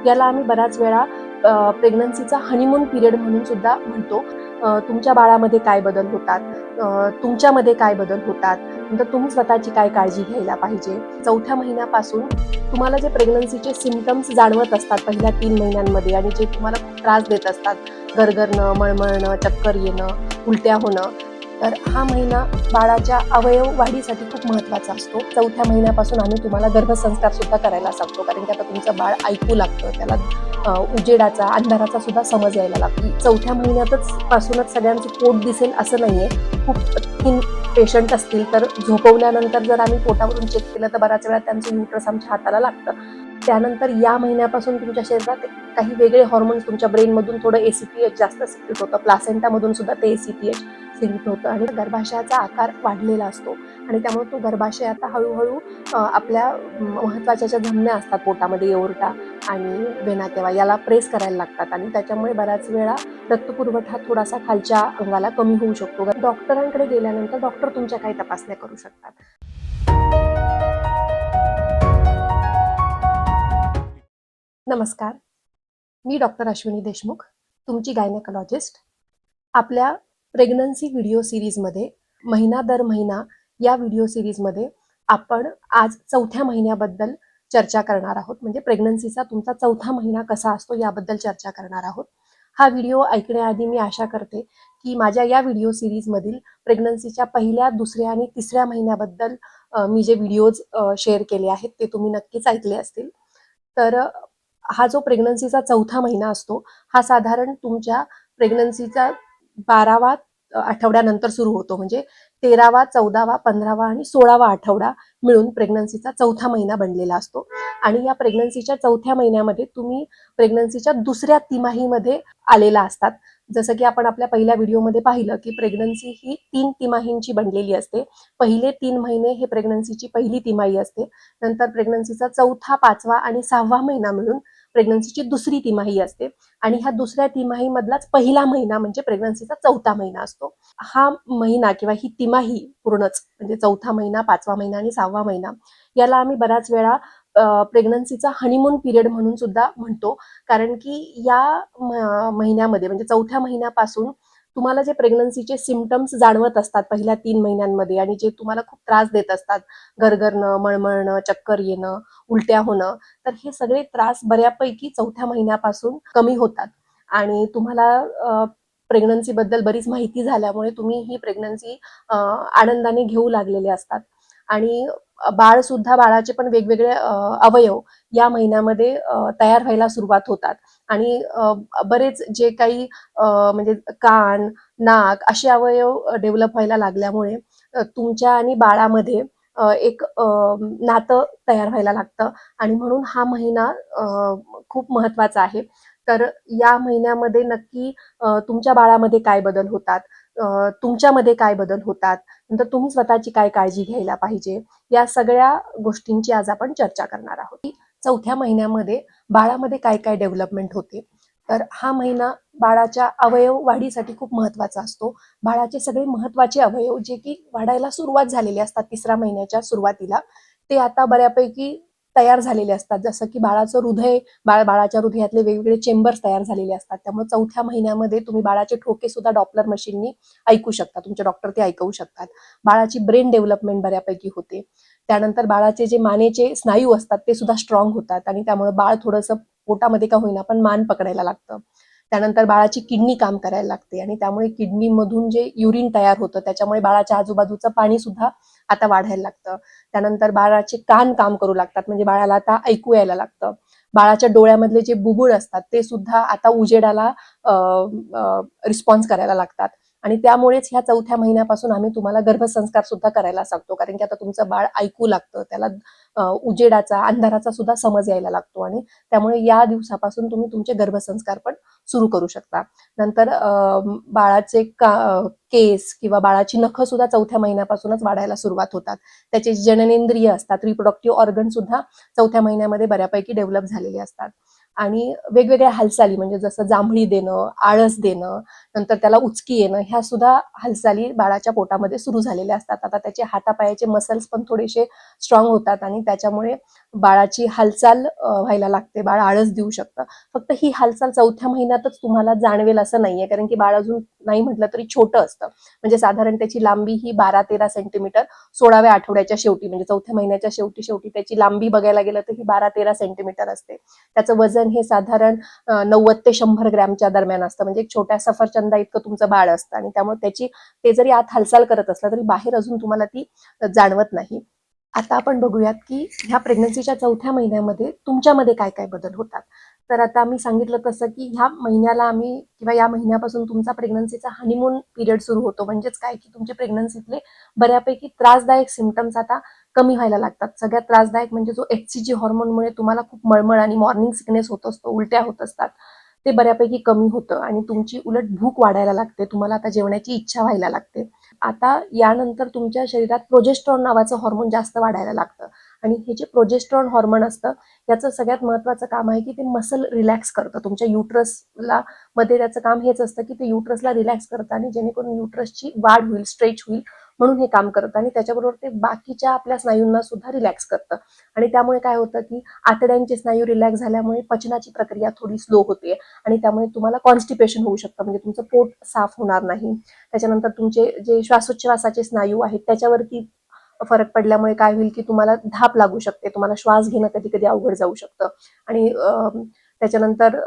याला आम्ही बऱ्याच वेळा प्रेग्नन्सीचा हनीमून पिरियड म्हणून सुद्धा म्हणतो. तुमच्या बाळामध्ये काय बदल होतात, तुमच्यामध्ये काय बदल होतात, नंतर तुम्ही स्वतःची काय काळजी घ्यायला पाहिजे. चौथ्या महिन्यापासून तुम्हाला जे प्रेग्नन्सीचे सिम्पटम्स जाणवत असतात पहिल्या 3 महिन्यांमध्ये आणि जे तुम्हाला खूप त्रास देत असतात, गरगरणं, मळमळणं, चक्कर येणं, उलट्या होणं, तर हा महिना बाळाच्या अवयव वाढीसाठी खूप महत्त्वाचा असतो. चौथ्या महिन्यापासून आम्ही तुम्हाला गर्भसंस्कार सुद्धा करायला सांगतो, कारण की आता तुमचं बाळ ऐकू लागतं, त्याला उजेडाचा, अंधाराचा सुद्धा समज यायला लागतो. चौथ्या महिन्यातच पासूनच सगळ्यांचं पोट दिसेल असं नाहीये. खूप थिन पेशंट असतील तर झोपवल्यानंतर जर आम्ही पोटावरून चेक केलं तर बऱ्याच वेळा त्यांचं युट्रस आमच्या हाताला लागतं. त्यानंतर या महिन्यापासून तुमच्या शरीरात काही वेगळे हॉर्मोन्स तुमच्या ब्रेनमधून थोडं ACTH जास्त सिक्रेट होतं, प्लासेंटामधून सुद्धा ते ACTH सिक्रेट होतं आणि गर्भाशयाचा आकार वाढलेला असतो आणि त्यामुळे तो गर्भाशय आता हळूहळू आपल्या महत्त्वाच्या ज्या धमन्या असतात पोटामध्ये, एओर्टा आणि वेना केवा, याला प्रेस करायला लागतात आणि त्याच्यामुळे बऱ्याच वेळा रक्तपुरवठा थोडासा खालच्या अंगाला कमी होऊ शकतो. डॉक्टरांकडे गेल्यानंतर डॉक्टर तुमच्या काही तपासण्या करू शकतात. नमस्कार, मी डॉक्टर अश्विनी देशमुख, तुमची गायनेकोलॉजिस्ट. आपल्या प्रेग्नन्सी व्हिडिओ सिरीजमध्ये महिना दर महिना या व्हिडिओ सिरीजमध्ये आपण आज चौथ्या महिन्याबद्दल चर्चा करणार आहोत. म्हणजे प्रेग्नन्सीचा तुमचा चौथा महिना कसा असतो याबद्दल चर्चा करणार आहोत. हा व्हिडिओ ऐकण्याआधी मी आशा करते की माझ्या या व्हिडिओ सिरीजमधील प्रेग्नन्सीच्या पहिल्या, दुसऱ्या आणि तिसऱ्या महिन्याबद्दल मी जे व्हिडिओज शेअर केले आहेत ते तुम्ही नक्कीच ऐकले असतील. तर हा जो प्रेग्नन्सीचा चौथा महिना असतो हा साधारण तुमच्या प्रेग्नन्सीचा 12वा आठवड्यानंतर सुरू होतो. म्हणजे 13वा, 14वा, 15वा आणि 16वा आठवडा मिळून प्रेग्नन्सीचा चौथा महिना बनलेला असतो. आणि या प्रेग्नन्सीच्या चौथ्या महिन्यामध्ये तुम्ही प्रेग्नन्सीच्या दुसऱ्या तिमाहीमध्ये आलेला असतात. जसं की आपण आपल्या पहिल्या व्हिडिओमध्ये पाहिलं की प्रेग्नन्सी ही 3 तिमाहींची बनलेली असते. पहिले 3 महिने हे प्रेग्नन्सीची पहिली तिमाही असते. नंतर प्रेग्नन्सीचा चौथा, 5वा आणि 6वा महिना मिळून प्रेग्नन्सीची दुसरी तिमाही असते आणि ह्या दुसऱ्या तिमाहीमधलाच पहिला महिना म्हणजे प्रेग्नन्सीचा चौथा महिना असतो. हा महिना किंवा ही तिमाही पूर्णच म्हणजे चौथा महिना, 5वा महिना आणि 6वा महिना, याला आम्ही बऱ्याच वेळा प्रेग्नन्सीचा हनीमून पिरियड म्हणून सुद्धा म्हणतो. कारण की या महिन्यामध्ये म्हणजे चौथ्या महिन्यापासून तुम्हाला जे प्रेग्नन्सीचे सिम्पटम्स जाणवत असतात पहिल्या 3 महिन्यांमध्ये आणि जे तुम्हाला खूप त्रास देत असतात, गरगरणं, मळमळणं, चक्कर येणं, उलट्या होणं, तर हे सगळे त्रास बऱ्यापैकी चौथ्या महिन्यापासून कमी होतात आणि तुम्हाला प्रेग्नन्सीबद्दल बरीच माहिती झाल्यामुळे तुम्ही ही प्रेग्नन्सी आनंदाने घेऊ लागलेले असतात. आणि बाळ सुद्धा, बाळाचे पण वेगवेगळे अवयव या महिन्यामध्ये तयार व्हायला सुरुवात होतात आणि बरेच जे काही म्हणजे कान, नाक असे अवयव डेव्हलप व्हायला लागल्यामुळे तुमच्या आणि बाळामध्ये एक नातं तयार व्हायला लागतं आणि म्हणून हा महिना खूप महत्त्वाचा आहे. तर या महिन्यामध्ये नक्की तुमच्या बाळामध्ये काय बदल होतात, तुमच्यामध्ये काय बदल होतात, नंतर तुम्ही स्वतःची काय काळजी घ्यायला पाहिजे, या सगळ्या गोष्टींची आज आपण चर्चा करणार आहोत. चौथ्या महिन्यामध्ये बाळामध्ये काय काय डेव्हलपमेंट होते, तर हा महिना बाळाच्या अवयव वाढीसाठी खूप महत्त्वाचा असतो. बाळाचे सगळे महत्त्वाचे अवयव जे की वाढायला सुरुवात झालेले असतात 3ऱ्या महिन्याच्या सुरुवातीला, ते आता बऱ्यापैकी तयार झालेले असतात. जसं की बाळाचं हृदय, बाळाच्या हृदयातले वेगवेगळे चेंबर्स तयार झालेले असतात. त्यामुळे चौथ्या महिन्यामध्ये तुम्ही बाळाचे ठोके सुद्धा डॉपलर मशीननी ऐकू शकता, तुमचे डॉक्टर ते ऐकवू शकतात. बाळाची ब्रेन डेव्हलपमेंट बऱ्यापैकी होते. त्यानंतर बाळाचे जे मानेचे स्नायू असतात ते सुद्धा स्ट्रॉंग होतात आणि त्यामुळे बाळ थोडंसं पोटामध्ये का होईना पण मान पकडायला लागतं. त्यानंतर बाळाची किडनी काम करायला लागते आणि त्यामुळे किडनीमधून जे युरिन तयार होतं त्याच्यामुळे बाळाच्या आजूबाजूचं पाणी सुद्धा आता वाढायला लागतं. त्यानंतर बाळाचे कान काम करू लागतात, म्हणजे बाळाला आता ऐकू यायला लागतं. बाळाच्या डोळ्यामधले जे बुबुळ असतात ते सुद्धा आता उजेडाला रिस्पॉन्स करायला लागतात आणि त्यामुळेच ह्या चौथ्या महिन्यापासून आम्ही तुम्हाला गर्भसंस्कार सुद्धा करायला सांगतो, कारण की आता तुमचं बाळ ऐकू लागतं, त्याला उजेडाचा, अंधाराचा सुद्धा समज यायला लागतो आणि त्यामुळे या दिवसापासून तुम्ही तुमचे गर्भसंस्कार पण सुरू करू शकता. नंतर बाळाचे केस किंवा बाळाची नखं सुद्धा चौथ्या महिन्यापासूनच वाढायला सुरुवात होतात. त्याचे जननेंद्रिय असतात, रिप्रोडक्टिव्ह ऑर्गन सुद्धा चौथ्या महिन्यामध्ये बऱ्यापैकी डेव्हलप झालेले असतात. आणि वेगवेगळ्या हालचाली म्हणजे जसं जांभळी देणं, आळस देणं, नंतर त्याला उचकी येणं, ह्या सुद्धा हालचाली बाळाच्या पोटामध्ये सुरू झालेल्या असतात. आता त्याचे हातापायाचे मसल्स पण थोडेसे स्ट्रॉंग होतात आणि त्याच्यामुळे बाळाची हालचाल व्हायला लागते, बाळ आळस देऊ शकतं. फक्त ही हालचाल 4थ्या महिन्यातच तुम्हाला जाणवेल असं नाहीये, कारण की बाळ अजून नाही म्हटलं तरी छोटं असतं. म्हणजे साधारण त्याची लांबी ही 12-13 सेंटीमीटर 16व्या आठवड्याच्या शेवटी, म्हणजे 4थ्या महिन्याच्या शेवटी शेवटी त्याची लांबी बघायला गेलं तर ही 12-13 सेंटीमीटर असते. त्याचं वजन हे साधारण 90 ते 100 ग्रॅमच्या दरम्यान असतं. म्हणजे एक छोट्या सफरचंदा इतकं तुमचं बाळ असतं आणि त्यामुळे त्याची ते जरी आत हालचाल करत असलं तरी बाहेर अजून तुम्हाला ती जाणवत नाही. आता आपण बघूयात की ह्या प्रेग्नन्सीच्या 4थ्या महिन्यामध्ये तुमच्यामध्ये काय काय बदल होतात. तर आता मी सांगितलं तसं की ह्या महिन्याला आम्ही किंवा या महिन्यापासून तुमचा प्रेग्नन्सीचा हनीमून पिरियड सुरू होतो. म्हणजेच काय की तुमचे प्रेग्नन्सीतले बऱ्यापैकी त्रासदायक सिम्पटम्स आता कमी व्हायला लागतात. सगळ्यात त्रासदायक म्हणजे जो HCG हॉर्मोनमुळे तुम्हाला खूप मळमळ आणि मॉर्निंग सिकनेस होत असतो, उलट्या होत असतात, ते बऱ्यापैकी कमी होतं आणि तुमची उलट भूक वाढायला लागते. तुम्हाला आता जेवण्याची इच्छा व्हायला लागते. आता यानंतर तुमच्या शरीरात प्रोजेस्ट्रॉन नावाचं हॉर्मोन जास्त वाढायला लागतं आणि हे जे प्रोजेस्ट्रॉन हॉर्मोन असतं याचं सगळ्यात महत्त्वाचं काम आहे की ते मसल रिलॅक्स करतं. तुमच्या युट्रसला मध्ये त्याचं काम हेच असतं की ते युट्रसला रिलॅक्स करतं आणि जेणेकरून युट्रसची वाढ होईल, स्ट्रेच होईल म्हणून हे काम करतं आणि त्याच्याबरोबर ते बाकीच्या आपल्या स्नायूंना सुद्धा रिलॅक्स करतं आणि त्यामुळे काय होतं की आतड्यांचे स्नायू रिलॅक्स झाल्यामुळे पचनाची प्रक्रिया थोडी स्लो होते आणि त्यामुळे तुम्हाला कॉन्स्टिपेशन होऊ शकतं, म्हणजे तुमचं पोट साफ होणार नाही. त्याच्यानंतर तुमचे जे श्वासोच्छवासाचे स्नायू आहेत त्याच्यावरती फरक पडल्यामुळे काय होईल की तुम्हाला धाप लागू शकते, तुम्हाला श्वास घेणं कधी कधी अवघड जाऊ शकतं आणि त्याच्यानंतर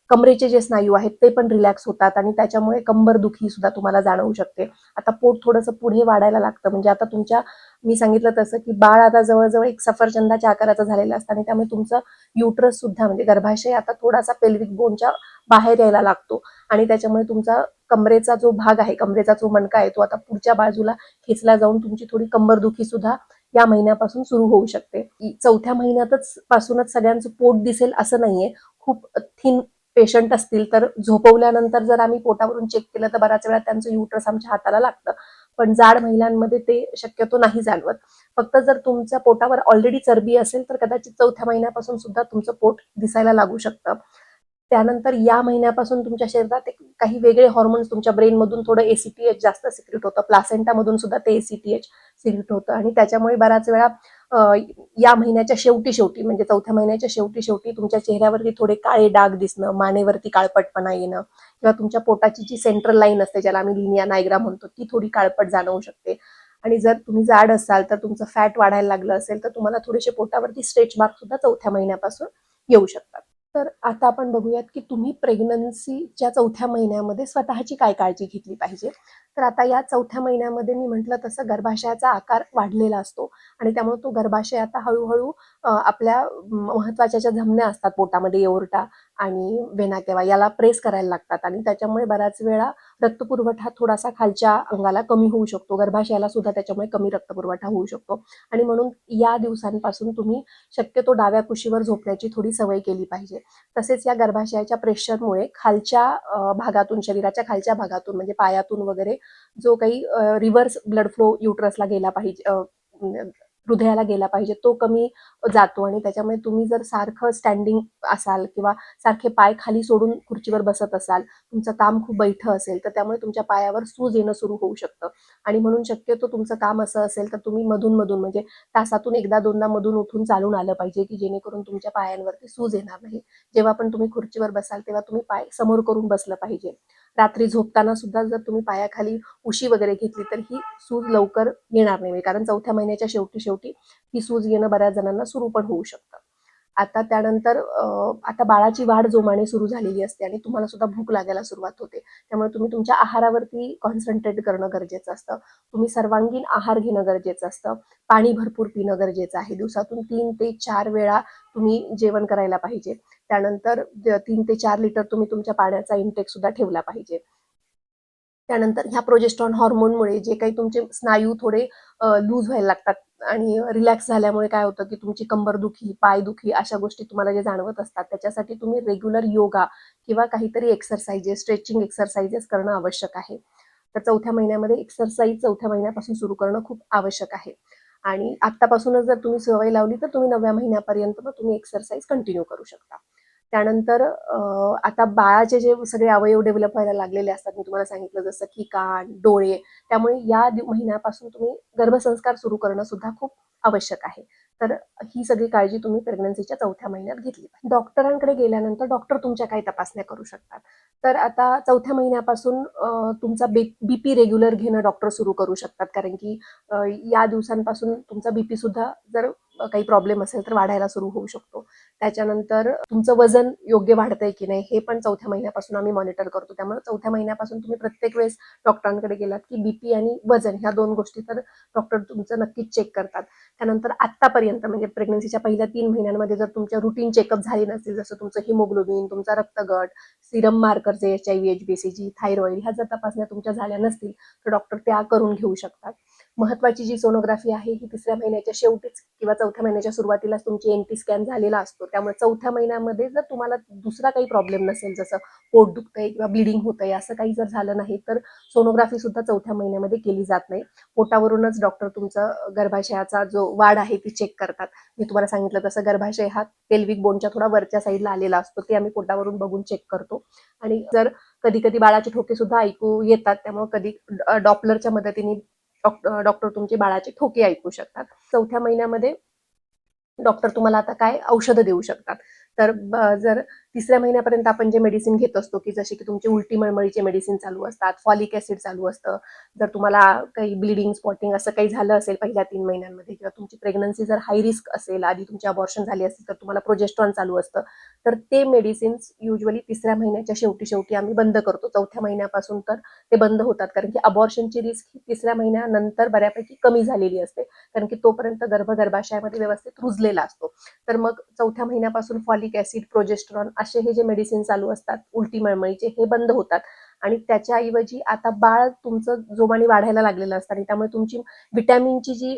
कमरेचे जे स्नायू आहेत ते पण रिलॅक्स होतात आणि त्याच्यामुळे कंबर दुखी सुद्धा तुम्हाला जाणवू शकते. आता पोट थोडंसं पुढे वाढायला लागतं, म्हणजे आता तुमच्या मी सांगितलं तसं की बाळ आता जवळजवळ एक सफरचंदाच्या आकाराचं झालेलं असतं आणि त्यामुळे तुमचं युट्रस सुद्धा म्हणजे गर्भाशय आता थोडासा पेल्विक बोनच्या बाहेर यायला लागतो आणि त्याच्यामुळे तुमचा कमरेचा जो भाग आहे, कमरेचा जो मणका आहे तो आता पुढच्या बाजूला खेचला जाऊन तुमची थोडी कंबरदुखी सुद्धा या महिन्यापासून सुरू होऊ शकते. 4थ्या महिन्यातच पासूनच सगळ्यांचं पोट दिसेल असं नाहीये. खूप थिन पेशंट असतील तर झोपवल्यानंतर जर आम्ही पोटावरून चेक केलं तर बऱ्याच वेळा त्यांचं युट्रस आमच्या हाताला लागतं, पण जाड महिलांमध्ये ते शक्यतो नाही जाणवत. फक्त जर तुमच्या पोटावर ऑलरेडी चरबी असेल तर कदाचित 4थ्या महिन्यापासून सुद्धा तुमचं पोट दिसायला लागू शकतं. त्यानंतर या महिन्यापासून तुमच्या शरीरात काही वेगळे हॉर्मोन्स तुमच्या ब्रेनमधून थोडं ACTH जास्त सिक्रेट होतं, प्लासेंटामधून सुद्धा ते ACTH सिक्रेट होतं आणि त्याच्यामुळे बऱ्याच वेळा या महिन्याच्या शेवटी म्हणजे 4थ्या महिन्याच्या शेवटी तुमच्या चेहऱ्यावरती थोडे काळे डाग दिसणं, मानेवरती काळपटपणा येणं किंवा तुमच्या पोटाची जी सेंट्रल लाईन असते ज्याला आम्ही लिनिया नायग्रा म्हणतो ती थोडी काळपट जाणवू शकते. आणि जर तुम्ही जाड असाल तर तुमचं फॅट वाढायला लागलं असेल तर तुम्हाला थोडेसे पोटावरती स्ट्रेच मार्क सुद्धा 4थ्या महिन्यापासून येऊ शकतात. तर आता आपण बघूयात की तुम्ही प्रेग्नन्सीच्या 4थ्या महिन्यामध्ये स्वतःची काय काळजी घेतली पाहिजे. तर आता या 4थ्या महिन्यामध्ये मी म्हटलं तसं गर्भाशयाचा आकार वाढलेला असतो आणि त्यामुळे तो गर्भाशय आता हळूहळू आपल्या महत्वाच्या ज्या धमन्या असतात पोटामध्ये, एओर्टा आणि वेना केवा याला प्रेस करायला लागतात आणि त्याच्यामुळे बऱ्याच वेळा रक्तपुरवठा थोडासा खालच्या अंगाला कमी होऊ शकतो, गर्भाशयाला सुद्धा त्याच्यामुळे कमी रक्तपुरवठा होऊ शकतो आणि म्हणून या दिवसांपासून तुम्ही शक्यतो डाव्या कुशीवर झोपण्याची थोडी सवय केली पाहिजे. तसेच या गर्भाशयाच्या प्रेशरमुळे खालच्या भागातून, शरीराच्या खालच्या भागातून म्हणजे पायातून वगैरे जो काही रिव्हर्स ब्लड फ्लो युट्रसला गेला पाहिजे, हृदयाला गेला पाहिजे तो कमी जातो आणि त्याच्यामुळे तुम्ही जर सारखं स्टँडिंग असाल किंवा सारखे पाय खाली सोडून खुर्चीवर बसत असाल, तुमचं काम खूप बैठं असेल तर त्यामुळे तुमच्या पायावर सूज येणं सुरू होऊ शकतं आणि म्हणून शक्यतो तुमचं काम असं असेल तर तुम्ही मधून मधून म्हणजे तासातून एकदा दोनदा मधून उठून चालून आलं पाहिजे की जेणेकरून तुमच्या पायांवरती सूज येणार नाही. जेव्हा पण तुम्ही खुर्चीवर बसाल तेव्हा तुम्ही पाय समोर करून बसलं पाहिजे. रात्री झोपताना सुद्धा जर तुम्ही पायाखाली उशी वगैरे घेतली तर ही सूज लवकर येणार नाही, कारण 4थ्या महिन्याच्या शेवटी ही सूज येणं बऱ्याच जणांना सुरू पण होऊ शकतं. आता त्यानंतर आता बाळाची वाढ जोमाने सुरू झालेली असते आणि तुम्हाला सुद्धा भूक लागायला सुरुवात होते. त्यामुळे तुम्ही तुमच्या आहारावरती कॉन्सन्ट्रेट करणं गरजेचं असतं. तुम्ही सर्वांगीण आहार घेणं गरजेचं असतं. पाणी भरपूर पिणं गरजेचं आहे. दिवसातून 3 ते 4 वेळा तुम्ही जेवण करायला पाहिजे. त्यानंतर 3 ते 4 लिटर तुम्ही तुमच्या पाण्याचा इंटेक सुद्धा ठेवला पाहिजे. त्यानंतर ह्या प्रोजेस्ट्रॉन हॉर्मोनमुळे जे काही तुमचे स्नायू थोडे लूज व्हायला लागतात आणि रिलॅक्स झाल्यामुळे काय होतं की तुमची कंबरदुखी, पायदुखी अशा गोष्टी तुम्हाला जे जाणवत असतात त्याच्यासाठी तुम्ही रेग्युलर योगा किंवा काहीतरी एक्सरसाइजेस, स्ट्रेचिंग एक्सरसाइजेस करणं आवश्यक आहे. तर 4थ्या महिन्यामध्ये एक्सरसाइज 4थ्या महिन्यापासून सुरू करणं खूप आवश्यक आहे आणि आत्तापासूनच जर तुम्ही सवय लावली तर तुम्ही 9व्या महिन्यापर्यंत तुम्ही एक्सरसाइज कंटिन्यू करू शकता. त्यानंतर आता बाळाचे जे सगळे अवयव डेव्हलप व्हायला लागलेले असतात, मी तुम्हाला सांगितलं जसं की कान, डोळे, त्यामुळे या महिन्यापासून तुम्ही गर्भसंस्कार सुरू करणं सुद्धा खूप आवश्यक आहे. तर ही सगळी काळजी तुम्ही प्रेग्नन्सीच्या 4थ्या महिन्यात घेतली पाहिजे. डॉक्टरांकडे गेल्यानंतर डॉक्टर तुमच्या काही तपासण्या करू शकतात. तर आता 4थ्या महिन्यापासून तुमचा बीपी रेग्युलर घेणं डॉक्टर सुरू करू शकतात, कारण की या दिवसांपासून तुमचा बीपी सुद्धा जर काही प्रॉब्लेम असेल तर वाढायला सुरू होऊ शकतो. त्याच्यानंतर तुमचं वजन योग्य वाढतंय की नाही हे पण 4थ्या महिन्यापासून आम्ही मॉनिटर करतो. त्यामुळे 4थ्या महिन्यापासून तुम्ही प्रत्येक वेळेस डॉक्टरांकडे गेलात की बीपी आणि वजन ह्या 2 गोष्टी तर डॉक्टर तुमचं नक्कीच चेक करतात. त्यानंतर आत्तापर्यंत म्हणजे प्रेग्नन्सीच्या पहिल्या 3 महिन्यांमध्ये जर तुमच्या रुटीन चेकअप झाली नसतील, जसं तुमचं हिमोग्लोबिन, तुमचा रक्तगट, सिरम मार्करचे HIV, HBCG, थायरॉइड ह्या जर तपासण्या तुमच्या झाल्या नसतील तर डॉक्टर त्या करून घेऊ शकतात. महत्वाची जी सोनोग्राफी आहे ही 3ऱ्या महिन्याच्या शेवटीच किंवा 4थ्या महिन्याच्या सुरुवातीलाच तुमची NT स्कॅन झालेला असतो. त्यामुळे 4थ्या महिन्यामध्ये जर तुम्हाला दुसरा काही प्रॉब्लेम नसेल, जसं पोट दुखतंय किंवा ब्लिडिंग होतंय असं काही जर झालं नाही तर सोनोग्राफी सुद्धा 4थ्या महिन्यामध्ये केली जात नाही. पोटावरूनच डॉक्टर तुमचा गर्भाशयाचा जो वाढ आहे ती चेक करतात. मी तुम्हाला सांगितलं तसं गर्भाशय हा पेल्विक बोनच्या थोडा वरच्या साईडला आलेला असतो, ते आम्ही पोटावरून बघून चेक करतो. आणि जर कधी कधी बाळाचे ठोके सुद्धा ऐकू येतात, त्यामुळे कधी डॉपलरच्या मदतीने डॉक्टर तुमचे बाळाचे ठोके ऐकू शकतात. 4थ्या महिन्यामध्ये डॉक्टर तुम्हाला आता काय औषधं देऊ शकतात. तर जर 3ऱ्या महिन्यापर्यंत आपण जे मेडिसिन घेत असतो, की जसे की तुमची उलटी मळमळीचे मेडिसिन चालू असतात, फॉलिक ऍसिड चालू असतं. जर तुम्हाला काही ब्लिडिंग, स्पॉटिंग असं काही झालं असेल पहिल्या 3 महिन्यांमध्ये, किंवा तुमची प्रेग्नन्सी जर हाय रिस्क असेल, आधी तुमची अबॉर्शन झाली असेल तर तुम्हाला प्रोजेस्ट्रॉन चालू असतं. तर ते मेडिसिन्स युजली 3ऱ्या महिन्याच्या शेवटी आम्ही बंद करतो. 4थ्या महिन्यापासून तर ते बंद होतात, कारण की अबॉर्शनची रिस्क ही 3ऱ्या महिन्यानंतर बऱ्यापैकी कमी झालेली असते, कारण की तोपर्यंत गर्भाशयामध्ये व्यवस्थित रुजलेला असतो. तर मग 4थ्या महिन्यापासून फॉलिक ऍसिड, प्रोजेस्ट्रॉन असे हे जे मेडिसिन चालू असतात उलटी मळमळीचे, हे बंद होतात. आणि त्याच्याऐवजी आता बाळ तुमचं जोमाने वाढायला लागलेलं असतं आणि त्यामुळे तुमची विटॅमिनची जी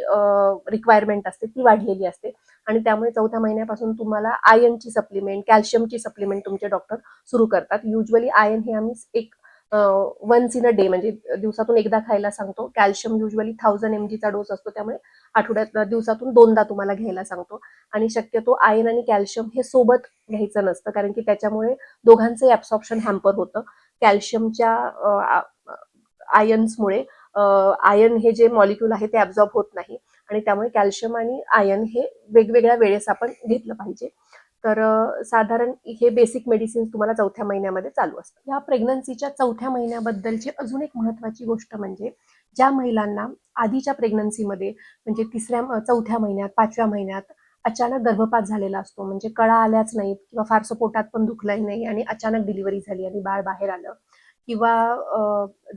रिक्वायरमेंट असते ती वाढलेली असते. आणि त्यामुळे 4थ्या महिन्यापासून तुम्हाला आयर्नची सप्लिमेंट, कॅल्शियमची सप्लिमेंट तुमचे डॉक्टर सुरू करतात. युजली आयर्न हे आम्ही एक वन्स इन अ डे म्हणजे दिवसातून एकदा खायला सांगतो. कॅल्शियम युजली 1000 mg चा डोस असतो, त्यामुळे दिवसातून 2दा तुम्हाला घ्यायला सांगतो. आणि शक्यतो आयर्न आणि कॅल्शियम हे सोबत घ्यायचं नसतं, कारण की त्याच्यामुळे दोघांचंही ऍब्सॉर्प्शन हॅम्पर होतं. कॅल्शियमच्या आयन्समुळे आयर्न हे जे मॉलिक्यूल आहे ते ऍब्झॉर्ब होत नाही, आणि त्यामुळे कॅल्शियम आणि आयर्न हे वेगवेगळ्या वेळेस आपण घेतलं पाहिजे. तर साधारण हे बेसिक मेडिसिन तुम्हाला 4थ्या महिन्यामध्ये चालू असतं. या प्रेग्नन्सीच्या 4थ्या महिन्याबद्दलची अजून एक महत्वाची गोष्ट म्हणजे, ज्या महिलांना आधीच्या प्रेग्नन्सीमध्ये म्हणजे 4थ्या महिन्यात, 5व्या महिन्यात अचानक गर्भपात झालेला असतो, म्हणजे कळा आल्याच नाहीत किंवा फारसं पोटात पण दुखलंही नाही आणि अचानक डिलिव्हरी झाली आणि बाळ बाहेर आलं, किंवा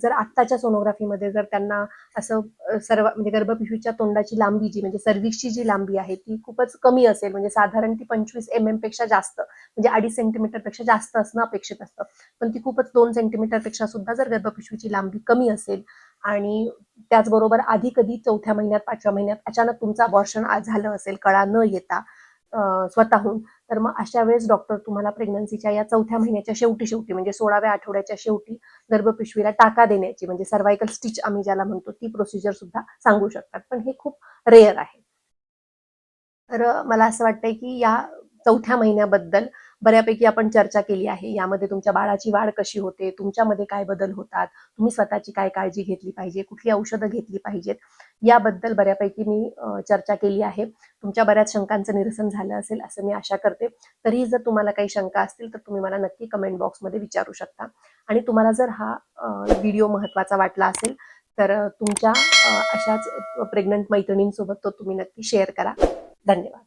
जर आत्ताच्या सोनोग्राफीमध्ये जर त्यांना असं सर्व म्हणजे गर्भपिशवीच्या तोंडाची लांबी जी म्हणजे सर्व्हिक्सची जी लांबी आहे ती खूपच कमी असेल, म्हणजे साधारण ती 25 mm पेक्षा जास्त, म्हणजे 2.5 सेंटीमीटर पेक्षा जास्त असणं अपेक्षित असतं, पण ती खूपच 2 सेंटीमीटर पेक्षा सुद्धा जर गर्भपिशवीची लांबी कमी असेल, आणि त्याचबरोबर आधी कधी 4थ्या महिन्यात, 5व्या महिन्यात अचानक तुमचं अबॉर्शन झालं असेल कळा न येता स्वतःहून, तर मग अशा वेळेस डॉक्टर तुम्हाला प्रेग्नन्सीच्या या 4थ्या महिन्याच्या शेवटी म्हणजे 16व्या आठवड्याच्या शेवटी गर्भपिशवीला टाका देण्याची म्हणजे सर्व्हायकल स्टिच आम्ही ज्याला म्हणतो ती प्रोसिजर सुद्धा सांगू शकतात, पण हे खूप रेअर आहे. तर मला असं वाटतंय की या 4थ्या महिन्याबद्दल बऱ्यापैकी आपण चर्चा केली आहे. यामध्ये तुमच्या बाळाची वाढ कशी होते, तुमच्यामध्ये काय बदल होतात, तुम्ही स्वतःची काय काळजी घेतली पाहिजे, कुठली औषधं घेतली पाहिजेत, याबद्दल बऱ्यापैकी मी चर्चा केली आहे. तुमच्या बऱ्याच शंकांचं निरसन झालं असेल असं मी आशा करते. तरीही जर तुम्हाला काही शंका असतील तर तुम्ही मला नक्की कमेंट बॉक्समध्ये विचारू शकता. आणि तुम्हाला जर हा व्हिडिओ महत्त्वाचा वाटला असेल तर तुमच्या अशाच प्रेग्नंट मैत्रिणींसोबत तो तुम्ही नक्की शेअर करा. धन्यवाद.